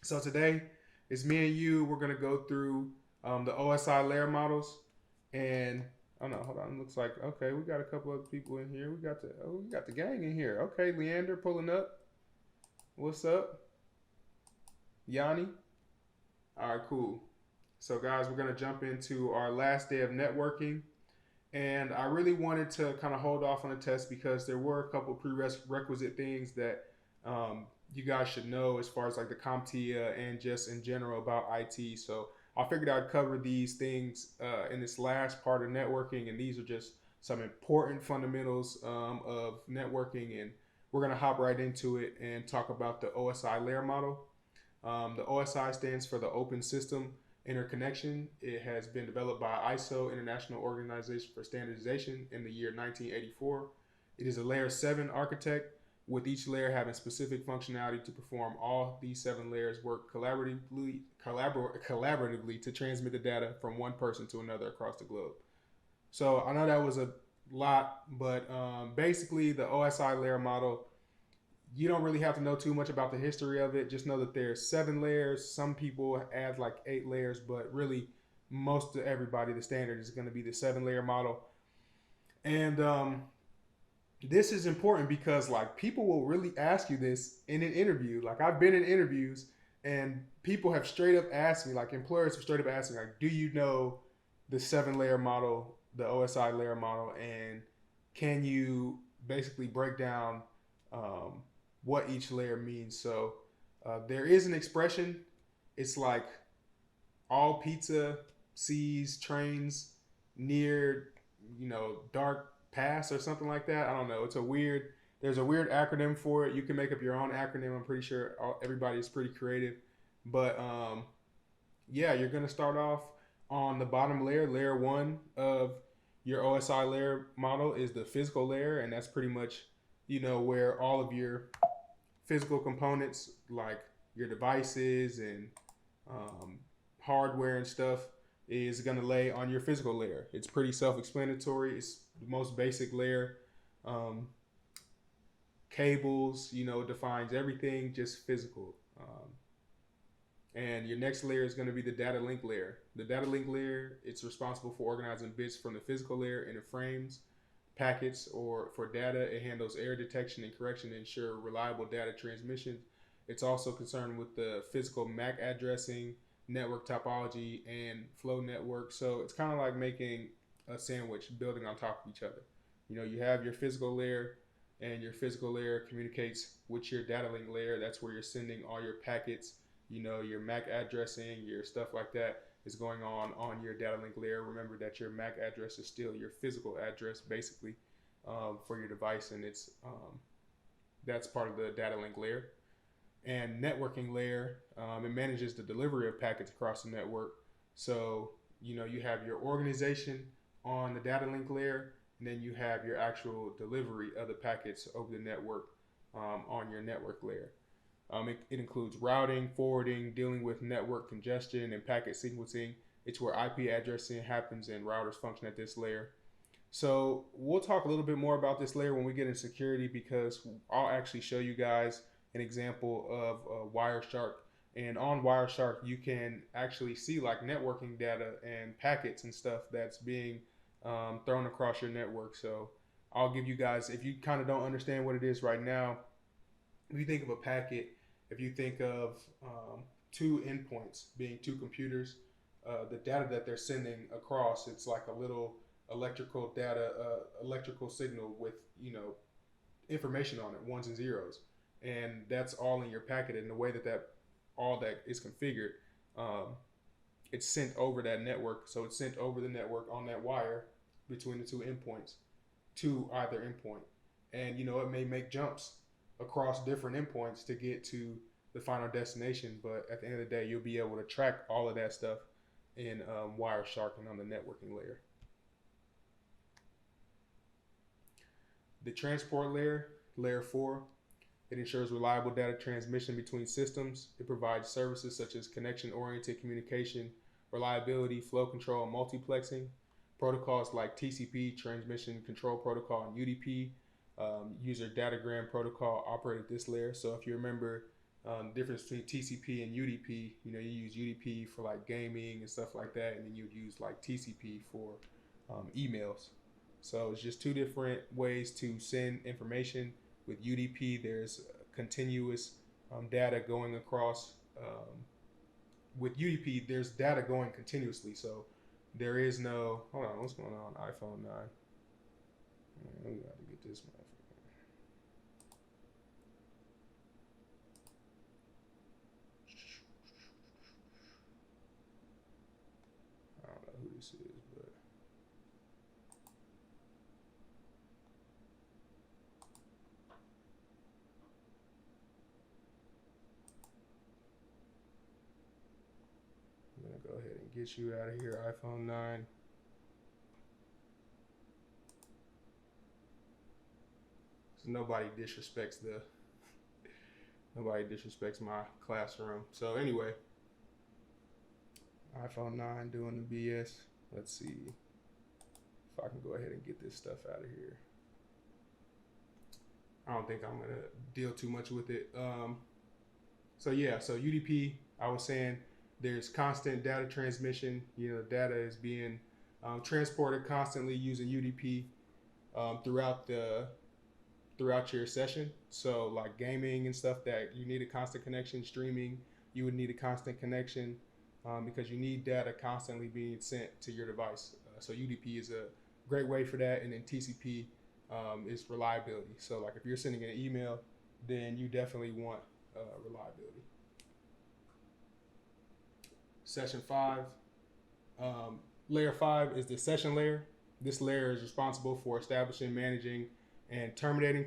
So today it's me and you. We're gonna go through the OSI layer models, and oh no, hold on. It looks like okay, we got a couple of people in here. We got the gang in here. Okay, Leander pulling up. What's up, Yanni? All right, cool. So guys, we're gonna jump into our last day of networking, and I really wanted to kind of hold off on the test because there were a couple prerequisite things that you guys should know as far as like the CompTIA and just in general about IT. So I figured I'd cover these things in this last part of networking, and these are just some important fundamentals of networking. And we're gonna hop right into it and talk about the OSI layer model. The OSI stands for the Open System Interconnection. It has been developed by ISO, International Organization for Standardization, in the year 1984. It is a layer 7 architect, with each layer having specific functionality to perform. All these 7 layers work collaboratively to transmit the data from one person to another across the globe. So I know that was a lot, but basically the OSI layer model, you don't really have to know too much about the history of it. Just know that there's 7 layers. Some people add like 8 layers, but really most of everybody, the standard is going to be the 7 layer model. And this is important because like people will really ask you this in an interview. Like I've been in interviews and people have straight up asked me, like employers have straight up asked me, like, do you know the 7 layer model, the OSI layer model, and can you basically break down um, what each layer means? So there is an expression. It's like all pizza sees trains near, dark pass or something like that. I don't know. It's a weird. There's a weird acronym for it. You can make up your own acronym. I'm pretty sure everybody's pretty creative. But yeah, you're gonna start off on the bottom layer. Layer one of your OSI layer model is the physical layer, and that's pretty much where all of your physical components like your devices and um, hardware and stuff is going to lay on your physical layer. It's pretty self-explanatory. It's the most basic layer. Um, Cables, defines everything just physical. And your next layer is going to be the data link layer. The data link layer, it's responsible for organizing bits from the physical layer into frames, packets, or for data. It handles error detection and correction to ensure reliable data transmission. It's also concerned with the physical MAC addressing, network topology, and flow network. So it's kind of like making a sandwich building on top of each other. You have your physical layer, and your physical layer communicates with your data link layer. That's where you're sending all your packets, your MAC addressing, your stuff like that is going on your data link layer. Remember that your MAC address is still your physical address, basically, for your device, and it's that's part of the data link layer. And networking layer, it manages the delivery of packets across the network. So you have your organization on the data link layer, and then you have your actual delivery of the packets over the network on your network layer. It includes routing, forwarding, dealing with network congestion, and packet sequencing. It's where IP addressing happens and routers function at this layer. So we'll talk a little bit more about this layer when we get into security, because I'll actually show you guys an example of Wireshark. And on Wireshark, you can actually see like networking data and packets and stuff that's being thrown across your network. So I'll give you guys, if you kind of don't understand what it is right now, if you think of a packet, if you think of 2 endpoints being 2 computers, the data that they're sending across, it's like a little electrical signal with information on it, ones and zeros, and that's all in your packet. And the way that all that is configured, um, it's sent over that network. So it's sent over the network on that wire between the 2 endpoints to either endpoint, and it may make jumps across different endpoints to get to the final destination. But at the end of the day, you'll be able to track all of that stuff in Wireshark and on the networking layer. The transport layer, layer 4, it ensures reliable data transmission between systems. It provides services such as connection-oriented communication, reliability, flow control, and multiplexing. Protocols like TCP, Transmission Control Protocol, and UDP, User Datagram Protocol, operate at this layer. So if you remember Difference between TCP and UDP, you use UDP for like gaming and stuff like that, and then you'd use like TCP for emails. So it's just two different ways to send information. With UDP, there's continuous data going across. With UDP, there's data going continuously. So there is no, hold on, what's going on? iPhone 9. We got to get this motherfucker. I don't know who this is, but I'm gonna go ahead and get you out of here, iPhone 9. So nobody disrespects my classroom. So anyway, iPhone 9 doing the BS. Let's see if I can go ahead and get this stuff out of here. I don't think I'm gonna deal too much with it. So UDP, I was saying there's constant data transmission. Data is being transported constantly using UDP throughout your session. So like gaming and stuff that you need a constant connection, streaming, you would need a constant connection because you need data constantly being sent to your device. So UDP is a great way for that, and then TCP is reliability. So like if you're sending an email, then you definitely want reliability. Session 5. Layer 5 is the session layer. This layer is responsible for establishing, managing, and terminating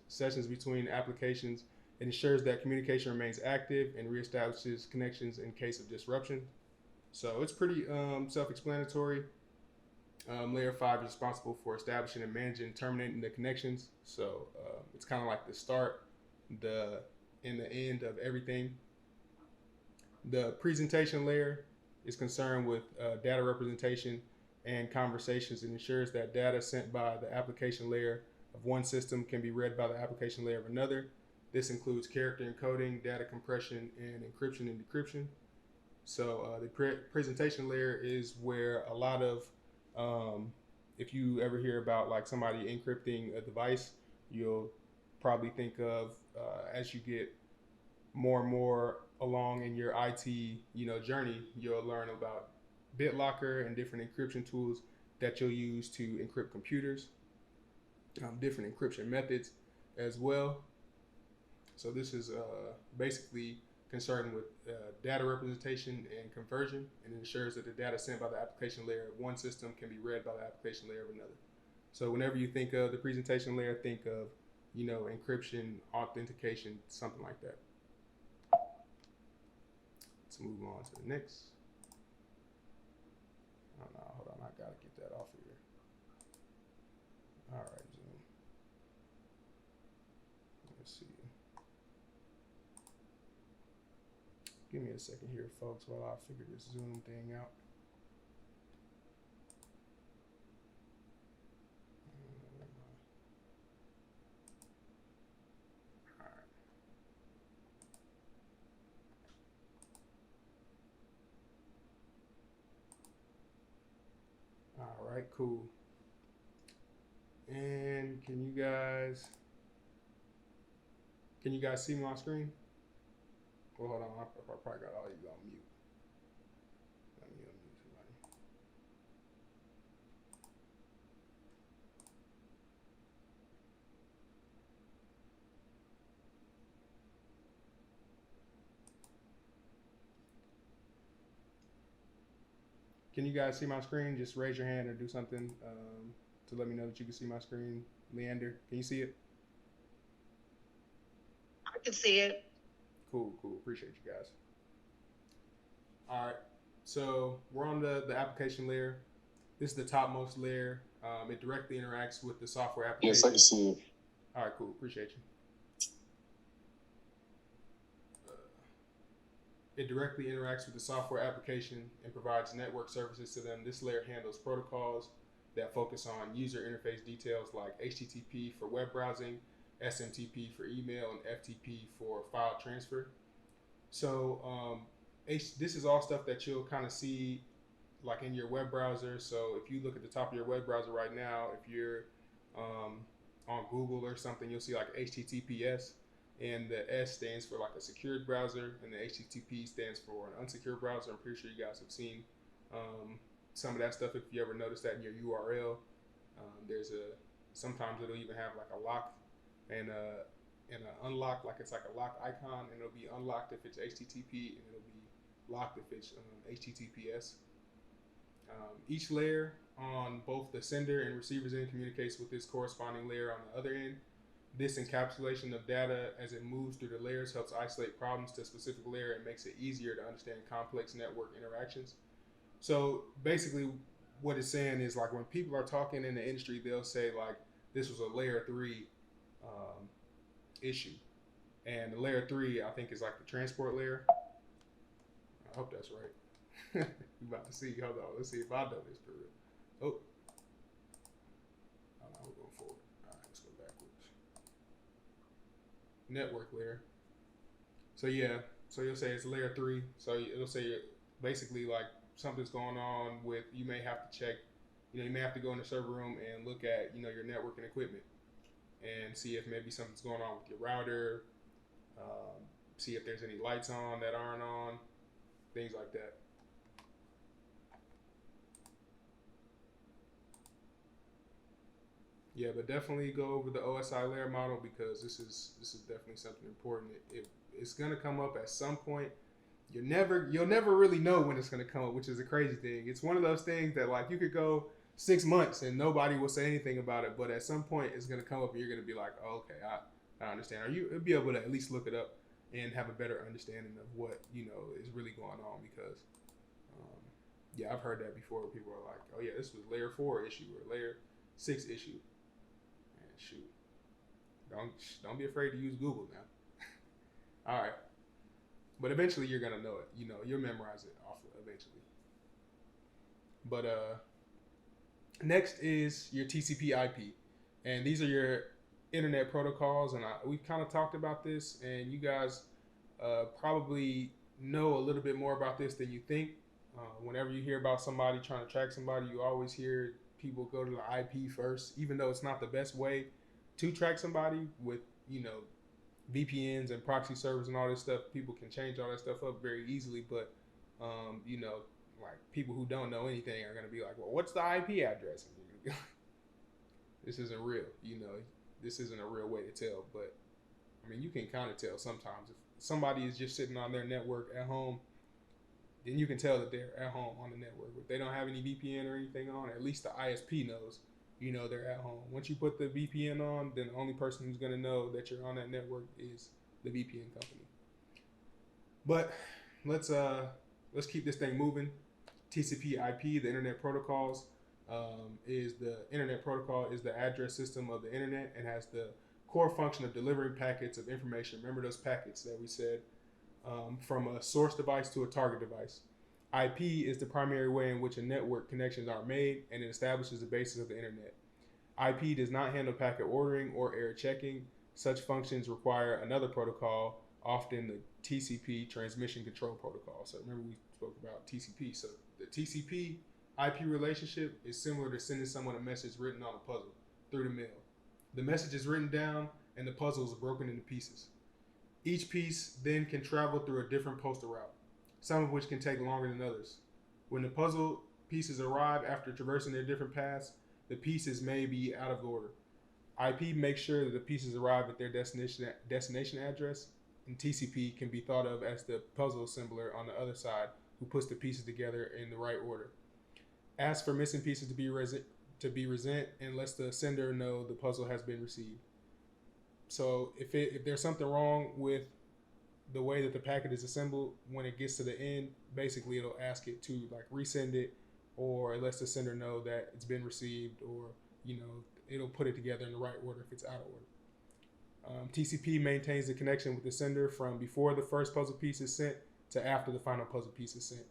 sessions between applications. It ensures that communication remains active and reestablishes connections in case of disruption. So it's pretty self-explanatory. Layer 5 is responsible for establishing and managing and terminating the connections. So it's kind of like the start, the and the end of everything. The presentation layer is concerned with data representation and conversations. It ensures that data sent by the application layer of one system can be read by the application layer of another. This includes character encoding, data compression, and encryption and decryption. So the presentation layer is where a lot of, if you ever hear about like somebody encrypting a device, you'll probably think of as you get more and more along in your IT, journey, you'll learn about BitLocker and different encryption tools that you'll use to encrypt computers, different encryption methods as well. So this is basically concerned with data representation and conversion, and ensures that the data sent by the application layer of one system can be read by the application layer of another. So whenever you think of the presentation layer, think of, encryption, authentication, something like that. Let's move on to the next. Oh no, hold on, I gotta get that off of here. All right, Zoom. Let's see. Give me a second here, folks, while I figure this Zoom thing out. All right, cool. And can you guys see my screen? Well, hold on, I probably got all you on mute. Let me unmute somebody. Can you guys see my screen? Just raise your hand or do something to let me know that you can see my screen. Leander, can you see it? I can see it. Cool. Appreciate you guys. All right. So we're on the application layer. This is the topmost layer. It directly interacts with the software application. Yes, I can see it. All right, cool. Appreciate you. It directly interacts with the software application and provides network services to them. This layer handles protocols that focus on user interface details like HTTP for web browsing, SMTP for email, and FTP for file transfer. So this is all stuff that you'll kind of see like in your web browser. So if you look at the top of your web browser right now, if you're on Google or something, you'll see like HTTPS, and the S stands for like a secured browser, and the HTTP stands for an unsecured browser. I'm pretty sure you guys have seen some of that stuff if you ever noticed that in your URL. Sometimes it'll even have like a lock and an unlock, like it's like a lock icon, and it'll be unlocked if it's HTTP, and it'll be locked if it's HTTPS. Each layer on both the sender and receiver's end communicates with its corresponding layer on the other end. This encapsulation of data as it moves through the layers helps isolate problems to a specific layer and makes it easier to understand complex network interactions. So basically what it's saying is, like, when people are talking in the industry, they'll say like this was a layer 3 issue, and the layer 3 I think is like the transport layer. I hope that's right. You about to see. Hold on, let's see if I know this for real. Oh, no, we're going forward. All right, let's go backwards. Network layer. So yeah, so you'll say it's layer 3. So it'll say basically like something's going on with, you may have to check, you may have to go in the server room and look at, your networking equipment and see if maybe something's going on with your router, see if there's any lights on that aren't on, things like that. Yeah, but definitely go over the OSI layer model, because this is definitely something important. It's gonna come up at some point. You'll never really know when it's gonna come up, which is a crazy thing. It's one of those things that, like, you could go 6 months and nobody will say anything about it, but at some point it's gonna come up and you're gonna be like, oh, okay, I understand. Or you'll be able to at least look it up and have a better understanding of what is really going on, because yeah, I've heard that before. People are like, oh yeah, this was layer 4 issue or layer 6 issue. Shoot, don't be afraid to use Google now. All right, but eventually you're gonna know it. You'll memorize it off eventually. But next is your TCP/IP, and these are your internet protocols. And we've kind of talked about this, and you guys probably know a little bit more about this than you think. Whenever you hear about somebody trying to track somebody, you always hear people go to the IP first, even though it's not the best way to track somebody with, VPNs and proxy servers and all this stuff. People can change all that stuff up very easily, but, like, people who don't know anything are going to be like, well, what's the IP address? This isn't real, this isn't a real way to tell, but I mean, you can kind of tell sometimes. If somebody is just sitting on their network at home, then you can tell that they're at home on the network. If they don't have any VPN or anything on, at least the ISP knows, they're at home. Once you put the VPN on, then the only person who's going to know that you're on that network is the VPN company. But let's keep this thing moving. TCP/IP, the internet protocols, is the address system of the internet, and has the core function of delivering packets of information. Remember those packets that we said? From a source device to a target device. IP is the primary way in which a network connections are made, and it establishes the basis of the internet. IP does not handle packet ordering or error checking. Such functions require another protocol, often the TCP, transmission control protocol. So remember, we spoke about TCP. So the TCP IP relationship is similar to sending someone a message written on a puzzle through the mail. The message is written down and the puzzle is broken into pieces. Each piece then can travel through a different postal route, some of which can take longer than others. When the puzzle pieces arrive after traversing their different paths, the pieces may be out of order. IP makes sure that the pieces arrive at their destination address, and TCP can be thought of as the puzzle assembler on the other side who puts the pieces together in the right order. Ask for missing pieces to be resent and lets the sender know the puzzle has been received. So if there's something wrong with the way that the packet is assembled, when it gets to the end, basically it'll ask it to like resend it, or it lets the sender know that it's been received, or it'll put it together in the right order if it's out of order. TCP maintains the connection with the sender from before the first puzzle piece is sent to after the final puzzle piece is sent.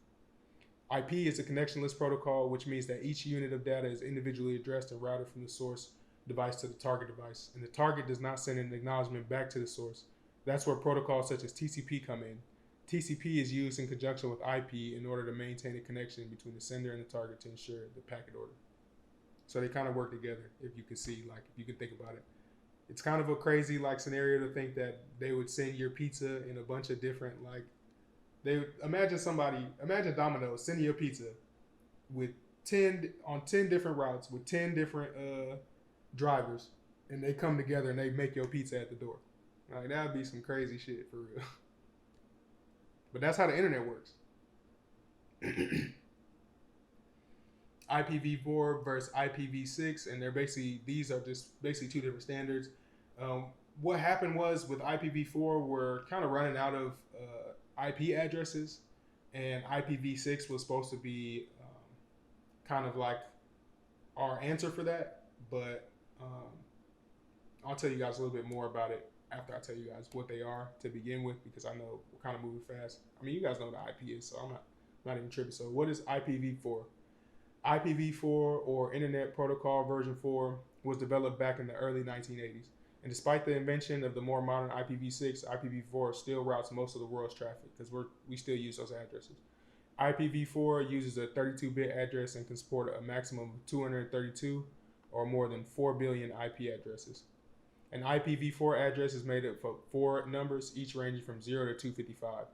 IP is a connectionless protocol, which means that each unit of data is individually addressed and routed from the source device to the target device, and the target does not send an acknowledgement back to the source. That's where protocols such as TCP come in. TCP is used in conjunction with IP in order to maintain a connection between the sender and the target to ensure the packet order. So they kind of work together, if you can see, like, if you can think about it. It's kind of a crazy, like, scenario to think that they would send your pizza in a bunch of different, like, they would imagine Domino's sending your pizza with 10 different routes with 10 different drivers, and they come together and they make your pizza at the door. Like, that'd be some crazy shit for real. But that's how the internet works. IPv4 versus IPv6, and these are just basically two different standards. What happened was with IPv4, we're kind of running out of IP addresses, and IPv6 was supposed to be kind of like our answer for that. But I'll tell you guys a little bit more about it after I tell you guys what they are to begin with, because I know we're kind of moving fast. I mean, you guys know what the IP is, so I'm not even tripping. So what is IPv4? IPv4, or Internet Protocol version 4, was developed back in the early 1980s. And despite the invention of the more modern IPv6, IPv4 still routes most of the world's traffic because we still use those addresses. IPv4 uses a 32-bit address and can support a maximum of 232 or more than 4 billion IP addresses. An IPv4 address is made up of 4 numbers, each ranging from 0 to 255.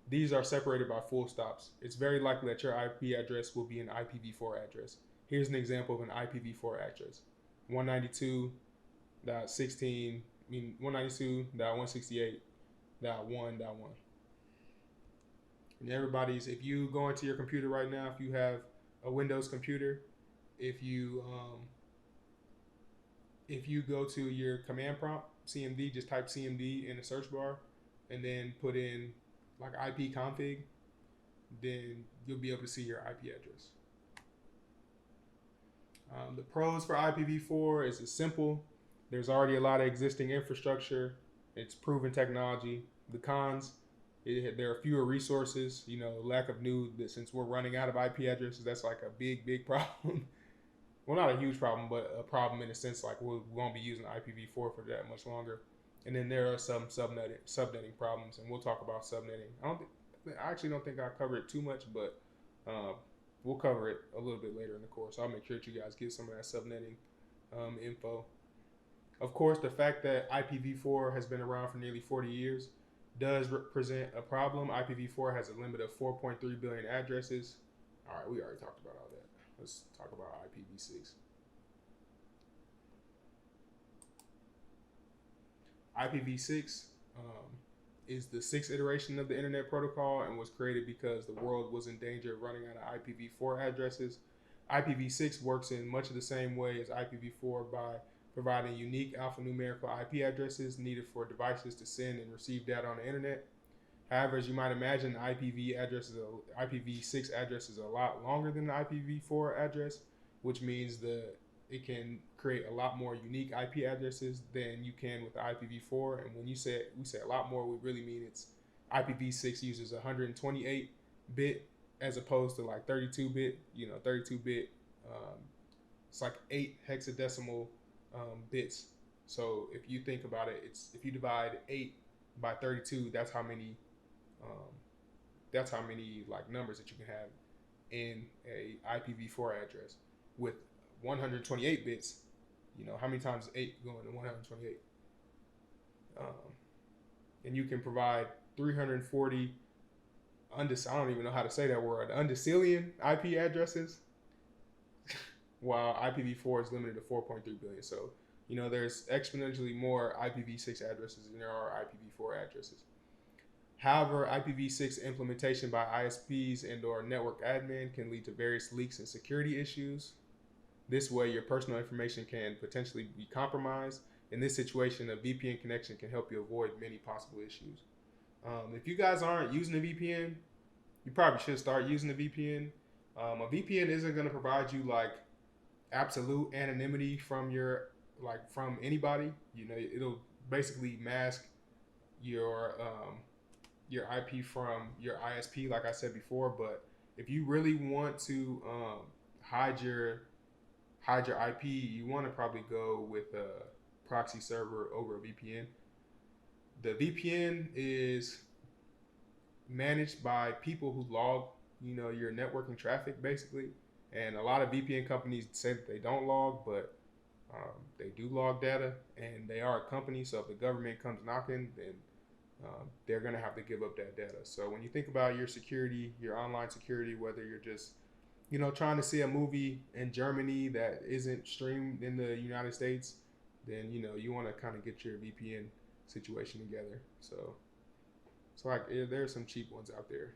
These are separated by full stops. It's very likely that your IP address will be an IPv4 address. Here's an example of an IPv4 address. 192.168.1.1.1. And if you go into your computer right now, if you have a Windows computer, if you go to your command prompt, CMD, just type CMD in the search bar and then put in like IP config, then you'll be able to see your IP address. The pros for IPv4 is it's simple. There's already a lot of existing infrastructure. It's proven technology. The cons, there are fewer resources, lack of since we're running out of IP addresses, that's like a big problem. Well, not a huge problem, but a problem in a sense, like we won't be using IPv4 for that much longer. And then there are some subnetting problems, and we'll talk about subnetting. I actually don't think I cover it too much, but we'll cover it a little bit later in the course. I'll make sure that you guys get some of that subnetting info. Of course, the fact that IPv4 has been around for nearly 40 years does present a problem. IPv4 has a limit of 4.3 billion addresses. All right, we already talked about all that. Let's talk about IPv6. IPv6 is the 6th iteration of the Internet Protocol and was created because the world was in danger of running out of IPv4 addresses. IPv6 works in much of the same way as IPv4 by providing unique alphanumerical IP addresses needed for devices to send and receive data on the internet. However, as you might imagine, IPv6 address is a lot longer than the IPv4 address, which means it can create a lot more unique IP addresses than you can with the IPv4. And when we say a lot more, we really mean it's IPv6 uses 128-bit as opposed to like 32-bit. 32-bit, it's like 8 hexadecimal bits. So if you think about it, if you divide 8 by 32, that's how many like numbers that you can have in a IPv4 address. With 128 bits, how many times is 8 going to 128? And you can provide 340 I don't even know how to say that word, undecillion IP addresses, while IPv4 is limited to 4.3 billion. So, there's exponentially more IPv6 addresses than there are IPv4 addresses. However, IPv6 implementation by ISPs and/or network admin can lead to various leaks and security issues. This way, your personal information can potentially be compromised. In this situation, a VPN connection can help you avoid many possible issues. If you guys aren't using a VPN, you probably should start using a VPN. A VPN isn't going to provide you like absolute anonymity from anybody. It'll basically mask your IP from your ISP, like I said before. But if you really want to hide your hide your IP, you want to probably go with a proxy server over a VPN. The VPN is managed by people who log, your networking traffic basically. And a lot of VPN companies say that they don't log, but they do log data, and they are a company. So if the government comes knocking, then they're going to have to give up that data. So when you think about your security, your online security, whether you're just trying to see a movie in Germany that isn't streamed in the United States, then you want to kind of get your VPN situation together. So like there are some cheap ones out there.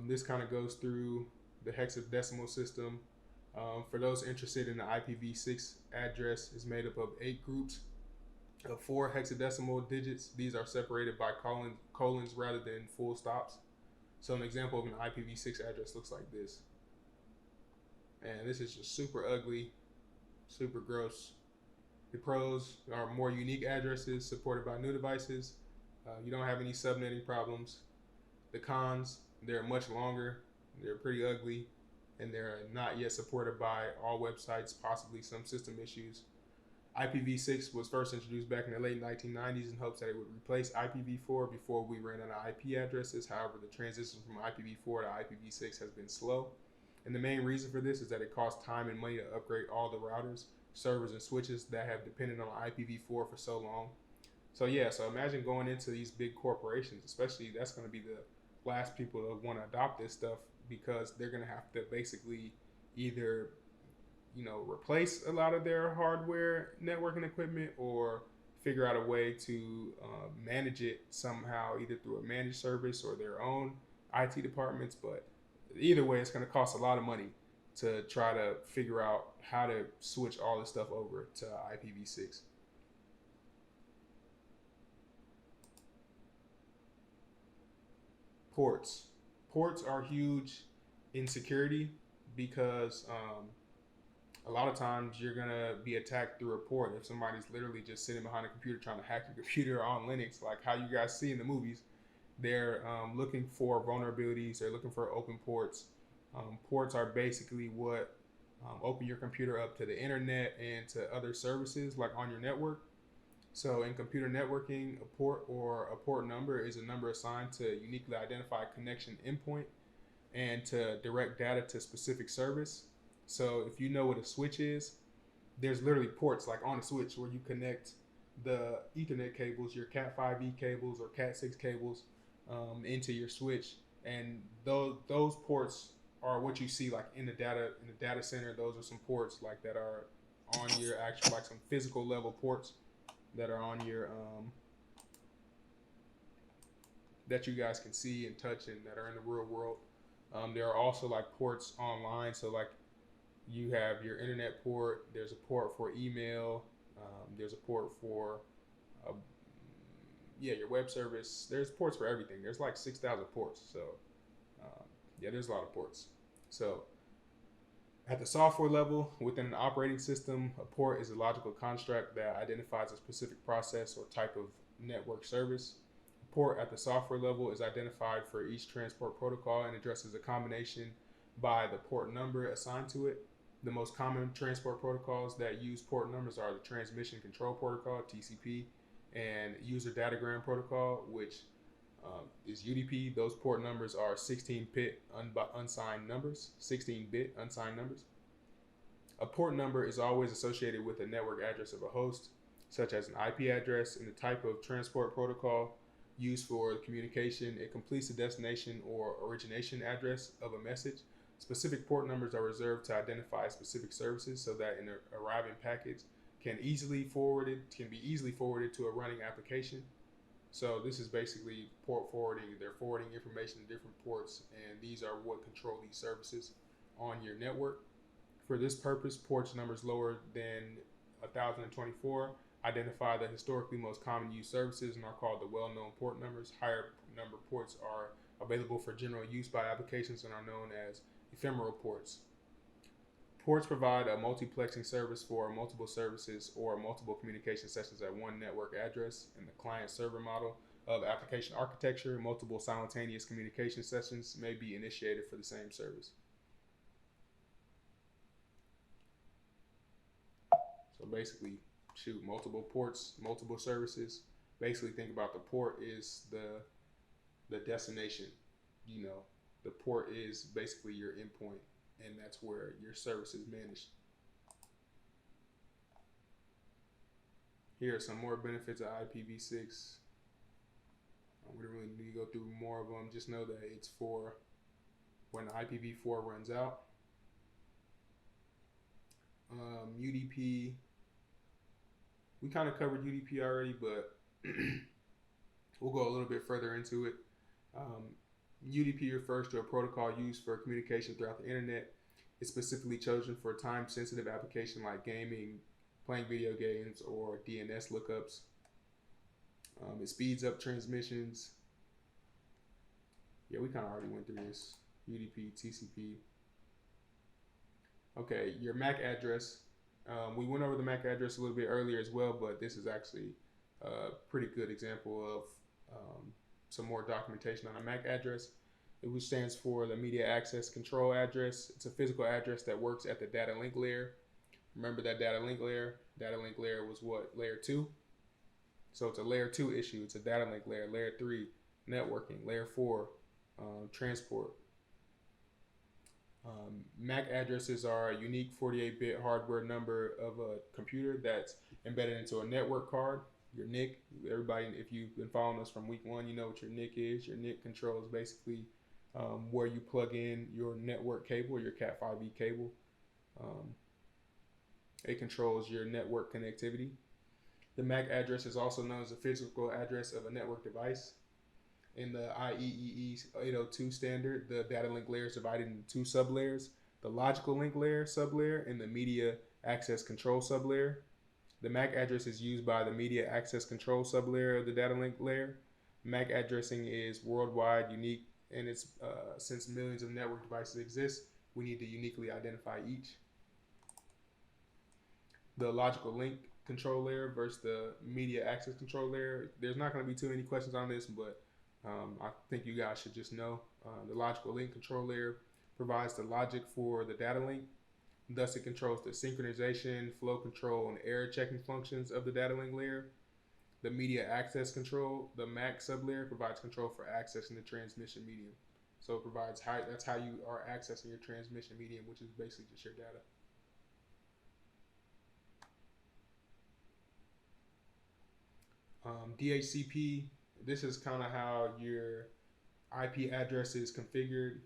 This kind of goes through the hexadecimal system. For those interested in the IPv6 address, is made up of 8 groups of 4 hexadecimal digits. These are separated by colons rather than full stops. So an example of an IPv6 address looks like this. And this is just super ugly, super gross. The pros are more unique addresses supported by new devices. You don't have any subnetting problems. The cons, they're much longer, they're pretty ugly, and they're not yet supported by all websites, possibly some system issues. IPv6 was first introduced back in the late 1990s in hopes that it would replace IPv4 before we ran out of IP addresses. However, the transition from IPv4 to IPv6 has been slow. And the main reason for this is that it costs time and money to upgrade all the routers, servers, and switches that have depended on IPv4 for so long. So imagine going into these big corporations, especially that's going to be the last people to want to adopt this stuff, because they're going to have to basically either replace a lot of their hardware networking equipment, or figure out a way to manage it somehow, either through a managed service or their own IT departments. But either way, it's going to cost a lot of money to try to figure out how to switch all this stuff over to IPv6. Ports are huge in security because a lot of times you're gonna be attacked through a port. If somebody's literally just sitting behind a computer trying to hack your computer on Linux, like how you guys see in the movies, they're looking for vulnerabilities. They're looking for open ports. Ports are basically what open your computer up to the internet and to other services like on your network. So in computer networking, a port or a port number is a number assigned to uniquely identify a connection endpoint and to direct data to specific service. So if you know what a switch is, there's literally ports like on a switch where you connect the Ethernet cables, your Cat5e cables or Cat6 cables into your switch, and those ports are what you see like in the data center. Those are some ports like that are on your actual, like some physical level ports that are on your that you guys can see and touch and that are in the real world. There are also like ports online. So like you have your internet port. There's a port for email. There's a port for your web service. There's ports for everything. There's like 6,000 ports. So there's a lot of ports. So at the software level, within an operating system, a port is a logical construct that identifies a specific process or type of network service. A port at the software level is identified for each transport protocol and addresses a combination by the port number assigned to it. The most common transport protocols that use port numbers are the Transmission Control Protocol, TCP, and User Datagram Protocol, which is UDP. Those port numbers are 16-bit unsigned numbers. 16-bit unsigned numbers. A port number is always associated with the network address of a host, such as an IP address, and the type of transport protocol used for communication. It completes the destination or origination address of a message. Specific port numbers are reserved to identify specific services so that an arriving package can be easily forwarded to a running application. So this is basically port forwarding. They're forwarding information to different ports, and these are what control these services on your network. For this purpose, ports numbers lower than 1024 identify the historically most common used services and are called the well-known port numbers. Higher number ports are available for general use by applications and are known as ephemeral ports. Ports provide a multiplexing service for multiple services or multiple communication sessions at one network address. In the client-server model, of application architecture, multiple simultaneous communication sessions may be initiated for the same service. So basically, shoot, multiple ports, multiple services. Basically, think about the port is the destination. You know, the port is basically your endpoint, and that's where your service is managed. Here are some more benefits of IPv6. We don't really need to go through more of them. Just know that it's for when IPv4 runs out. UDP, we kind of covered UDP already, but we'll go a little bit further into it. UDP refers to a protocol used for communication throughout the internet. It's specifically chosen for time-sensitive application like gaming, playing video games, or DNS lookups. It speeds up transmissions. Yeah, we kind of already went through this. UDP, TCP. Okay, your MAC address. We went over the MAC address a little bit earlier as well, but this is actually a pretty good example of some more documentation on a MAC address, which stands for the Media Access Control Address. It's a physical address that works at the data link layer. Remember that data link layer? Data link layer was what? Layer 2? So it's a layer 2 issue. It's a data link layer. Layer 3, networking. Layer 4, transport. MAC addresses are a unique 48-bit hardware number of a computer that's embedded into a network card. Your NIC, everybody, if you've been following us from week 1, you know what your NIC is. Your NIC controls basically where you plug in your network cable, your Cat5e cable. It controls your network connectivity. The MAC address is also known as the physical address of a network device. In the IEEE 802 standard, the data link layer is divided into 2 sublayers: the logical link layer sublayer and the media access control sublayer. The MAC address is used by the media access control sublayer of the data link layer. MAC addressing is worldwide, unique, and it's since millions of network devices exist, we need to uniquely identify each. The logical link control layer versus the media access control layer. There's not going to be too many questions on this, but I think you guys should just know. The logical link control layer provides the logic for the data link. Thus, it controls the synchronization, flow control, and error checking functions of the data link layer. The media access control, the MAC sublayer, provides control for accessing the transmission medium. So it provides that's how you are accessing your transmission medium, which is basically just your data. DHCP, this is kind of how your IP address is configured.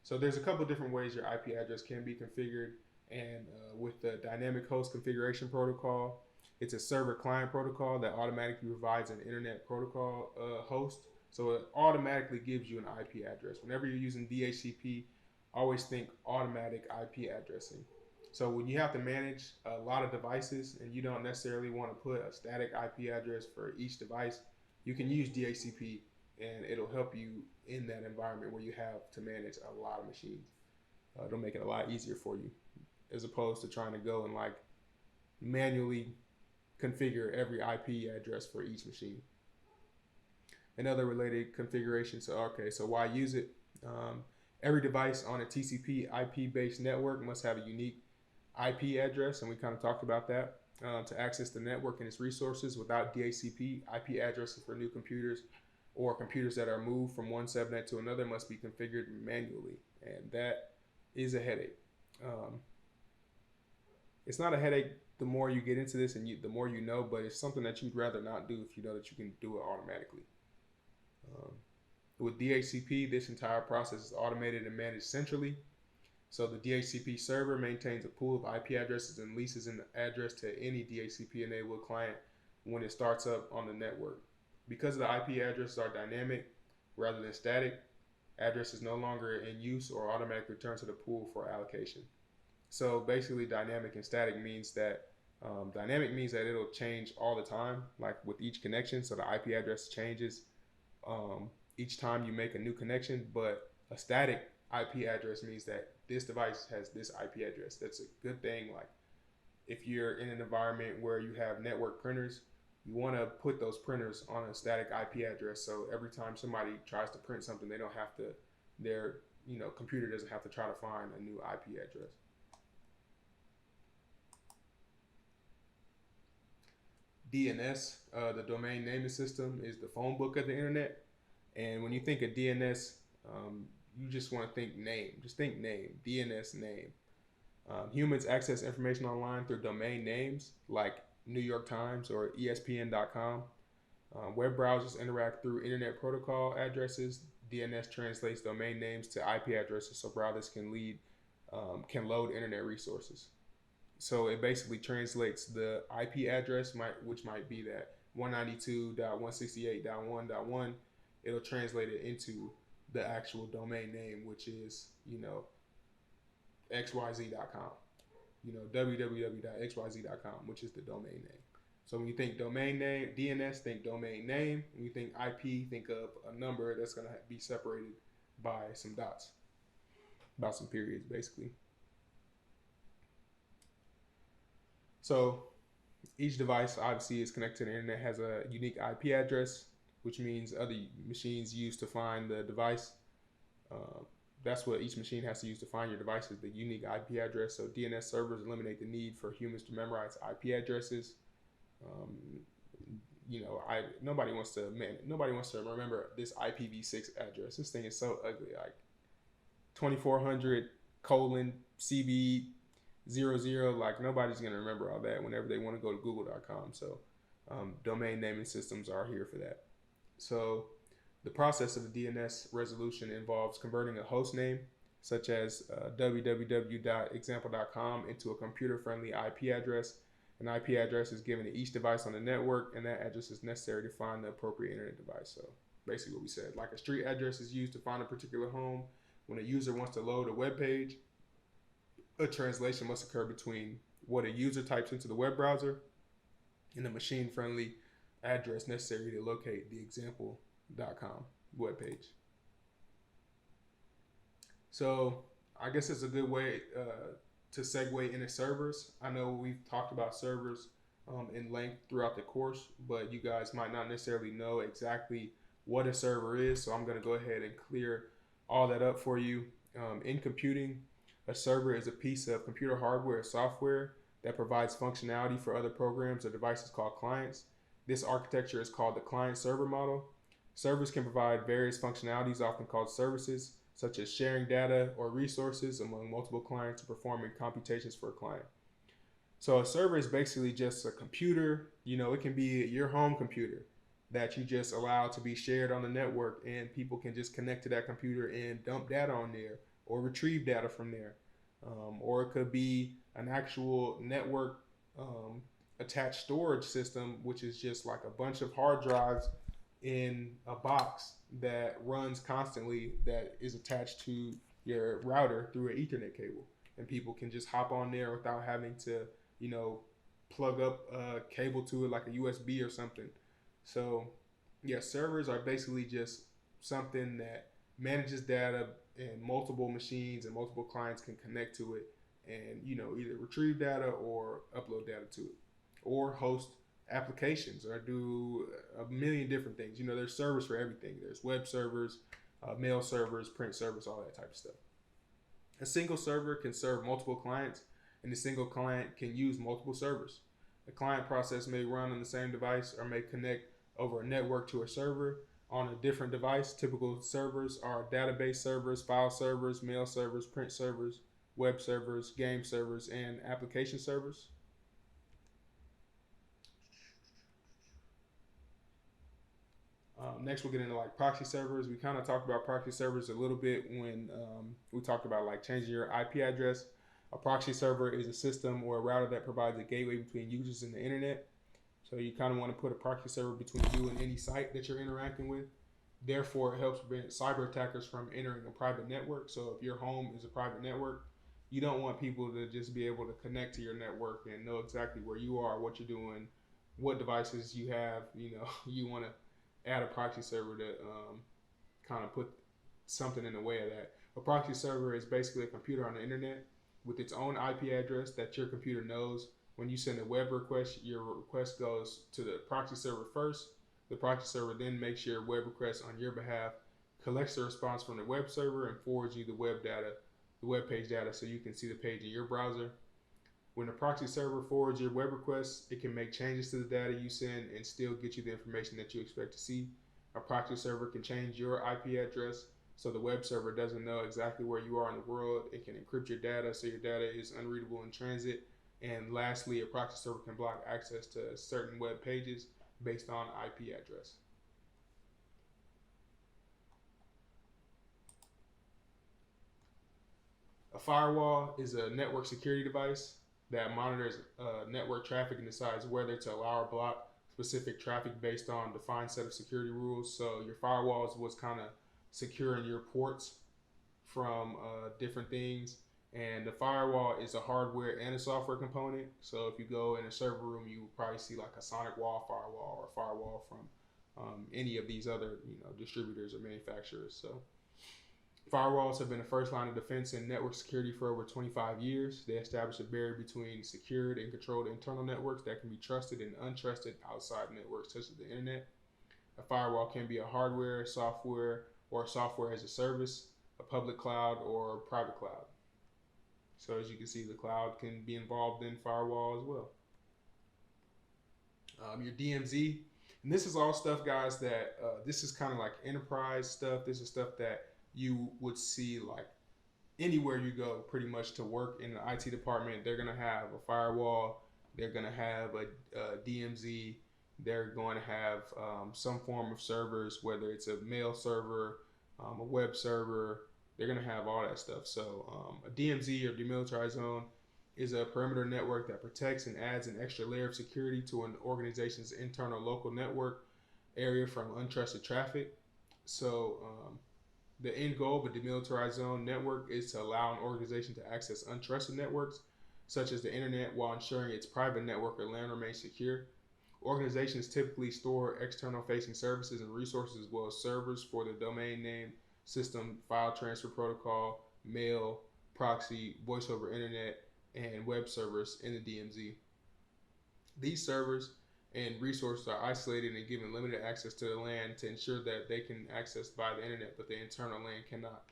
So there's a couple different ways your IP address can be configured, and with the dynamic host configuration protocol, it's a server client protocol that automatically provides an internet protocol host. So it automatically gives you an IP address. Whenever you're using DHCP, always think automatic IP addressing. So when you have to manage a lot of devices and you don't necessarily want to put a static IP address for each device, you can use DHCP and it'll help you in that environment where you have to manage a lot of machines. It'll make it a lot easier for you as opposed to trying to go and like manually configure every IP address for each machine. Another related configuration. So why use it? Every device on a TCP IP-based network must have a unique IP address, and we kind of talked about that. To access the network and its resources without DHCP, IP addresses for new computers or computers that are moved from one subnet to another must be configured manually, and that is a headache. It's not a headache the more you get into this and the more you know, but it's something that you'd rather not do if you know that you can do it automatically. With DHCP, this entire process is automated and managed centrally. So the DHCP server maintains a pool of IP addresses and leases an address to any DHCP-enabled client when it starts up on the network. Because the IP addresses are dynamic rather than static, address is no longer in use or automatically returned to the pool for allocation. So basically, dynamic and static means that it'll change all the time, like with each connection. So the IP address changes each time you make a new connection, but a static IP address means that this device has this IP address. That's a good thing. Like if you're in an environment where you have network printers, you want to put those printers on a static IP address. So every time somebody tries to print something, they don't have to, their computer doesn't have to try to find a new IP address. DNS, the domain naming system, is the phone book of the internet. And when you think of DNS, you just want to think name. Just think name. DNS name. Humans access information online through domain names like New York Times or ESPN.com. Web browsers interact through Internet Protocol addresses. DNS translates domain names to IP addresses so browsers can load internet resources. So it basically translates the IP address, which might be that 192.168.1.1. It'll translate it into the actual domain name, which is xyz.com. www.xyz.com, which is the domain name. So when you think domain name, DNS, think domain name. When you think IP, think of a number that's going to be separated by some dots, by some periods, basically. So each device obviously is connected to the internet, has a unique IP address, which means other machines use to find the device. That's what each machine has to use to find your device, is the unique IP address. So DNS servers eliminate the need for humans to memorize IP addresses. Nobody wants to remember this IPv6 address. This thing is so ugly, like 2400:CB00. Like nobody's gonna remember all that whenever they want to go to google.com. So domain naming systems are here for that. So the process of the DNS resolution involves converting a host name, such as www.example.com, into a computer-friendly IP address. An IP address is given to each device on the network, and that address is necessary to find the appropriate internet device. So basically what we said, like a street address is used to find a particular home. When a user wants to load a web page, a translation must occur between what a user types into the web browser and the machine-friendly address necessary to locate the example.com webpage. So I guess it's a good way to segue into servers. I know we've talked about servers in length throughout the course, but you guys might not necessarily know exactly what a server is. So I'm going to go ahead and clear all that up for you. In computing, a server is a piece of computer hardware or software that provides functionality for other programs or devices called clients. This architecture is called the client-server model. Servers can provide various functionalities, often called services, such as sharing data or resources among multiple clients or performing computations for a client. So a server is basically just a computer. It can be your home computer that you just allow to be shared on the network, and people can just connect to that computer and dump data on there or retrieve data from there. Or it could be an actual network attached storage system, which is just like a bunch of hard drives in a box that runs constantly, that is attached to your router through an Ethernet cable, and people can just hop on there without having to plug up a cable to it like a USB or something. So yeah, servers are basically just something that manages data, and multiple machines and multiple clients can connect to it and either retrieve data or upload data to it, or host applications, or do a million different things. There's servers for everything. There's web servers, mail servers, print servers, all that type of stuff. A single server can serve multiple clients, and a single client can use multiple servers. The client process may run on the same device or may connect over a network to a server on a different device. Typical servers are database servers, file servers, mail servers, print servers, web servers, game servers, and application servers. Next, we'll get into like proxy servers. We kind of talked about proxy servers a little bit when we talked about like changing your IP address. A proxy server is a system or a router that provides a gateway between users and the internet. So you kind of want to put a proxy server between you and any site that you're interacting with. Therefore, it helps prevent cyber attackers from entering a private network. So if your home is a private network, you don't want people to just be able to connect to your network and know exactly where you are, what you're doing, what devices you have. You want to add a proxy server to kind of put something in the way of that. A proxy server is basically a computer on the internet with its own IP address that your computer knows When you send a web request, your request goes to the proxy server first. The proxy server then makes your web request on your behalf, collects the response from the web server, and forwards you the web page data, so you can see the page in your browser. When the proxy server forwards your web request, it can make changes to the data you send and still get you the information that you expect to see. A proxy server can change your IP address so the web server doesn't know exactly where you are in the world. It can encrypt your data so your data is unreadable in transit. And lastly, a proxy server can block access to certain web pages based on IP address. A firewall is a network security device that monitors network traffic and decides whether to allow or block specific traffic based on a defined set of security rules. So your firewall is what's kind of securing your ports from different things. And the firewall is a hardware and a software component. So if you go in a server room, you will probably see like a Sonic Wall firewall or a firewall from any of these other distributors or manufacturers. So firewalls have been the first line of defense in network security for over 25 years. They establish a barrier between secured and controlled internal networks that can be trusted and untrusted outside networks, such as the internet. A firewall can be a hardware, software, or software as a service, a public cloud, or private cloud. So as you can see, the cloud can be involved in firewall as well. Your DMZ, and this is all stuff, guys, that this is kind of like enterprise stuff. This is stuff that you would see like anywhere you go pretty much to work in the IT department. They're going to have a firewall. They're going to have a DMZ. They're going to have some form of servers, whether it's a mail server, a web server. They're going to have all that stuff. So a DMZ, or demilitarized zone, is a perimeter network that protects and adds an extra layer of security to an organization's internal local network area from untrusted traffic. So the end goal of a demilitarized zone network is to allow an organization to access untrusted networks, such as the internet, while ensuring its private network or LAN remains secure. Organizations typically store external facing services and resources, as well as servers for the domain name, system, file transfer protocol, mail, proxy, voice over internet, and web servers in the DMZ. These servers and resources are isolated and given limited access to the LAN to ensure that they can access by the internet, but the internal LAN cannot.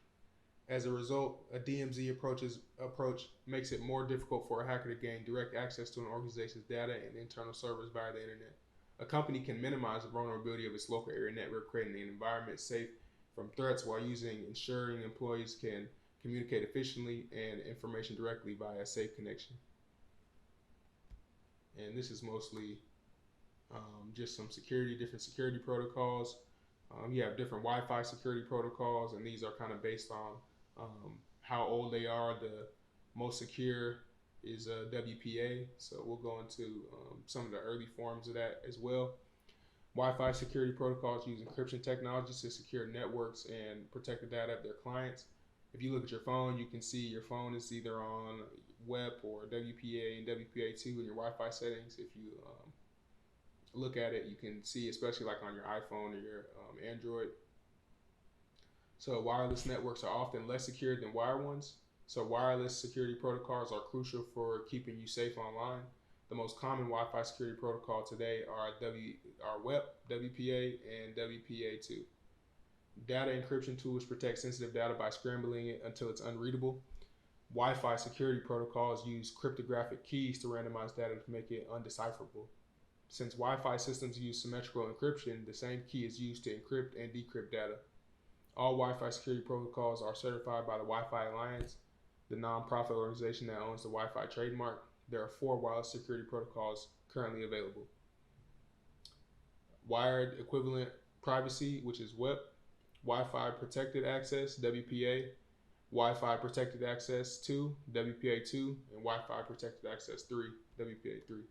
As a result, a DMZ approach makes it more difficult for a hacker to gain direct access to an organization's data and internal servers via the internet. A company can minimize the vulnerability of its local area network, creating an environment safe from threats while ensuring employees can communicate efficiently and information directly via a safe connection. And this is mostly just some different security protocols. You have different Wi-Fi security protocols, and these are kind of based on how old they are. The most secure is WPA, so we'll go into some of the early forms of that as well. Wi-Fi security protocols use encryption technologies to secure networks and protect the data of their clients. If you look at your phone, you can see your phone is either on WEP or WPA and WPA2 in your Wi-Fi settings. If you look at it, you can see, especially like on your iPhone or your Android. So wireless networks are often less secure than wired ones. So wireless security protocols are crucial for keeping you safe online. The most common Wi-Fi security protocol today are WEP, WPA, and WPA2. Data encryption tools protect sensitive data by scrambling it until it's unreadable. Wi-Fi security protocols use cryptographic keys to randomize data to make it undecipherable. Since Wi-Fi systems use symmetrical encryption, the same key is used to encrypt and decrypt data. All Wi-Fi security protocols are certified by the Wi-Fi Alliance, the nonprofit organization that owns the Wi-Fi trademark. There are 4 wireless security protocols currently available. Wired equivalent privacy, which is WEP, Wi-Fi protected access, WPA, Wi-Fi protected access 2, WPA2, and Wi-Fi protected access 3, WPA3.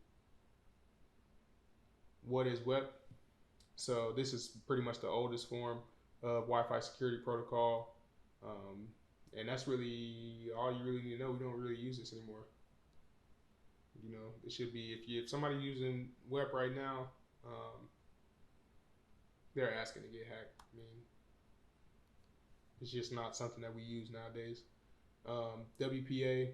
What is WEP? So this is pretty much the oldest form of Wi-Fi security protocol, and that's really all you really need to know. We don't really use this anymore. It should be, if somebody's using WEP right now, they're asking to get hacked. I mean, it's just not something that we use nowadays. WPA,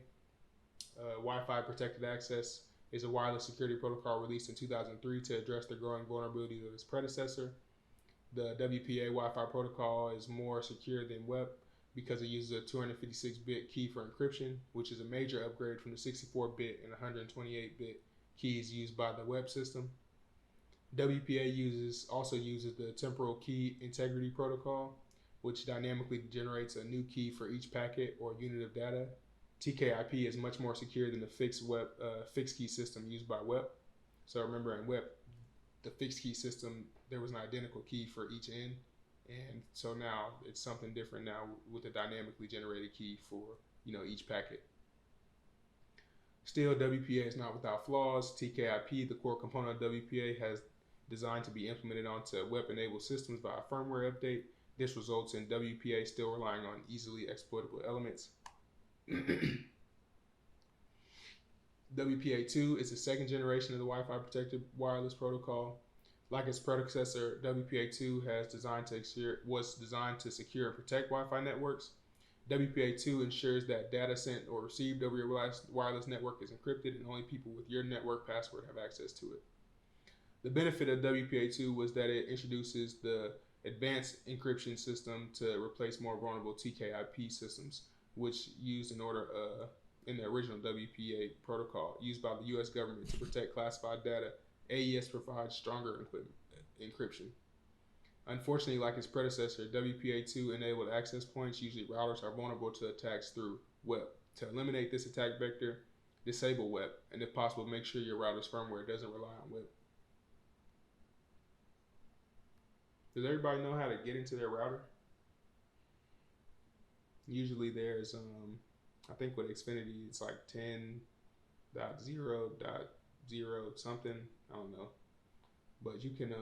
Wi-Fi protected access, is a wireless security protocol released in 2003 to address the growing vulnerabilities of its predecessor. The WPA Wi-Fi protocol is more secure than WEP because it uses a 256-bit key for encryption, which is a major upgrade from the 64-bit and 128-bit keys used by the WEP system. WPA also uses the temporal key integrity protocol, which dynamically generates a new key for each packet or unit of data. TKIP is much more secure than the fixed key system used by WEP. So remember, in WEP, the fixed key system, there was an identical key for each end, and so now it's something different now with a dynamically generated key for each packet. Still, WPA is not without flaws. TKIP, the core component of WPA, has designed to be implemented onto WEP-enabled systems by a firmware update. This results in WPA still relying on easily exploitable elements. WPA2 is the second generation of the Wi-Fi protected wireless protocol. Like its predecessor, WPA2 was designed to secure and protect Wi-Fi networks. WPA2 ensures that data sent or received over your wireless network is encrypted and only people with your network password have access to it. The benefit of WPA2 was that it introduces the advanced encryption system to replace more vulnerable TKIP systems, which used in the original WPA protocol used by the U.S. government to protect classified data. AES provides stronger encryption. Unfortunately, like its predecessor, WPA2 enabled access points. Usually routers are vulnerable to attacks through WEP. To eliminate this attack vector, disable WEP, and if possible, make sure your router's firmware doesn't rely on WEP. Does everybody know how to get into their router? Usually there's, I think with Xfinity, it's like 10.0.0 something. I don't know. But you can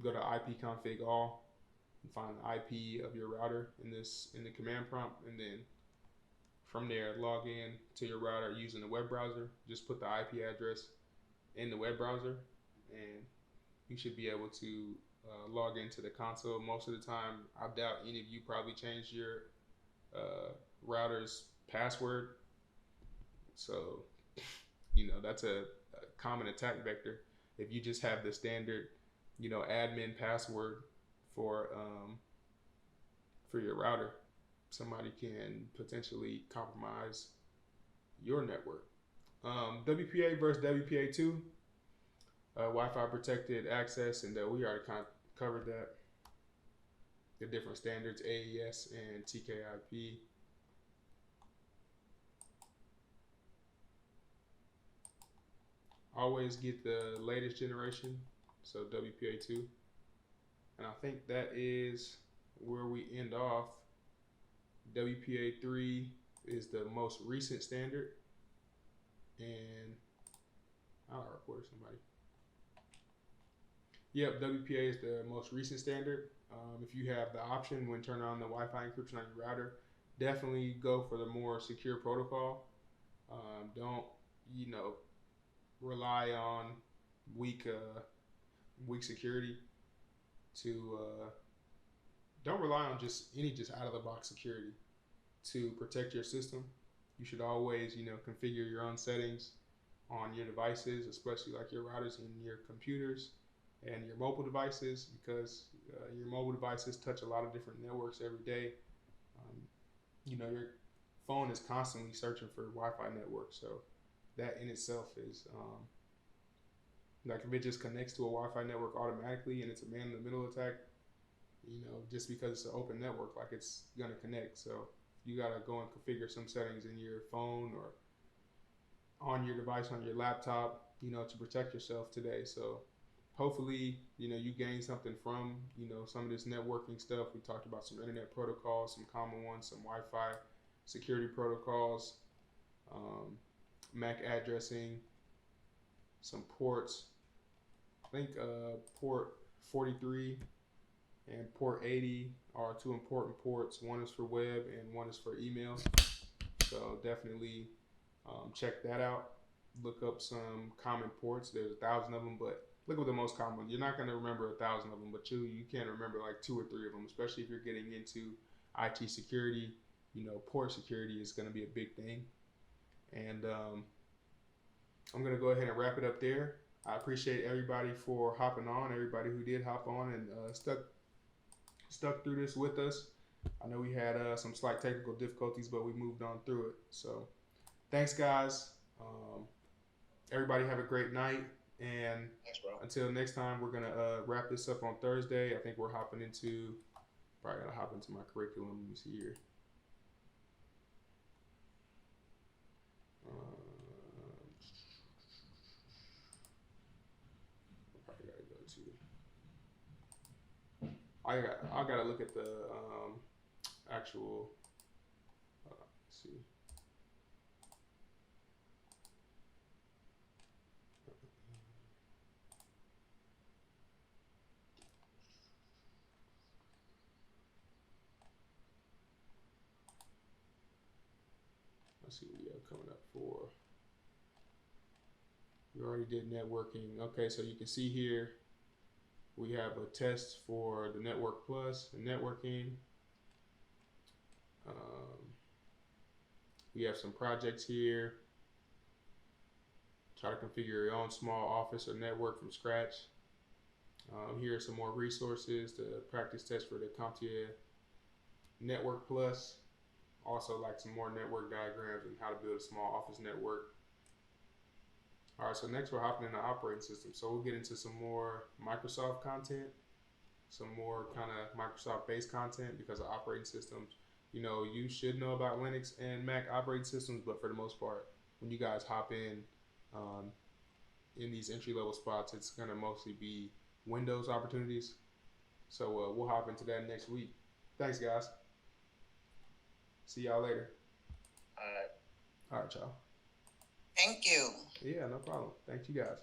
go to ipconfig all and find the IP of your router in the command prompt, and then from there log in to your router using the web browser. Just put the IP address in the web browser, and you should be able to log into the console. Most of the time, I doubt any of you probably changed your router's password, so that's a common attack vector. If you just have the standard admin password for your router, somebody can potentially compromise your network. WPA versus WPA2, Wi-Fi protected access, and we already kind of covered that. The different standards, AES and TKIP. Always get the latest generation, so WPA2. And I think that is where we end off. WPA3 is the most recent standard, and I'll report somebody. Yep, WPA is the most recent standard. If you have the option when turning on the Wi-Fi encryption on your router, definitely go for the more secure protocol. Don't rely on weak security don't rely on just out of the box security to protect your system. You should always configure your own settings on your devices, especially like your routers and your computers and your mobile devices, because your mobile devices touch a lot of different networks every day. Your phone is constantly searching for Wi-Fi networks, so that in itself is like if it just connects to a Wi-Fi network automatically and it's a man-in-the-middle attack, just because it's an open network, like it's gonna connect. So you gotta go and configure some settings in your phone or on your device, on your laptop, to protect yourself today. So hopefully, you gain something from, some of this networking stuff. We talked about some internet protocols, some common ones, some Wi-Fi security protocols, MAC addressing, some ports. I think port 43 and port 80 are two important ports. One is for web and one is for email. So definitely check that out. Look up some common ports. There's 1,000 of them, but look at the most common ones. You're not going to remember 1,000 of them, but you can remember like 2 or 3 of them, especially if you're getting into IT security. Port security is going to be a big thing. And I'm gonna go ahead and wrap it up there. I appreciate everybody for hopping on. Everybody who did hop on and stuck through this with us. I know we had some slight technical difficulties, but we moved on through it. So thanks, guys. Everybody have a great night. And Thanks, bro. until next time, we're going to wrap this up on Thursday. I think we're probably going to hop into my curriculum. Let me see here. Probably got to go to. I got to look at the actual. Let's see. Let's see what we have coming up for. We already did networking. Okay, so you can see here we have a test for the Network Plus and networking. We have some projects here. Try to configure your own small office or network from scratch. Here are some more resources. The practice test for the CompTIA Network Plus. Also like some more network diagrams and how to build a small office network. All right, so next we're hopping into operating system. So we'll get into some more Microsoft content, some more kind of Microsoft-based content because of operating systems. You know, you should know about Linux and Mac operating systems, but for the most part, when you guys hop in these entry-level spots, it's going to mostly be Windows opportunities. So we'll hop into that next week. Thanks, guys. See y'all later. All right. All right, y'all. Thank you. Yeah, no problem. Thank you, guys.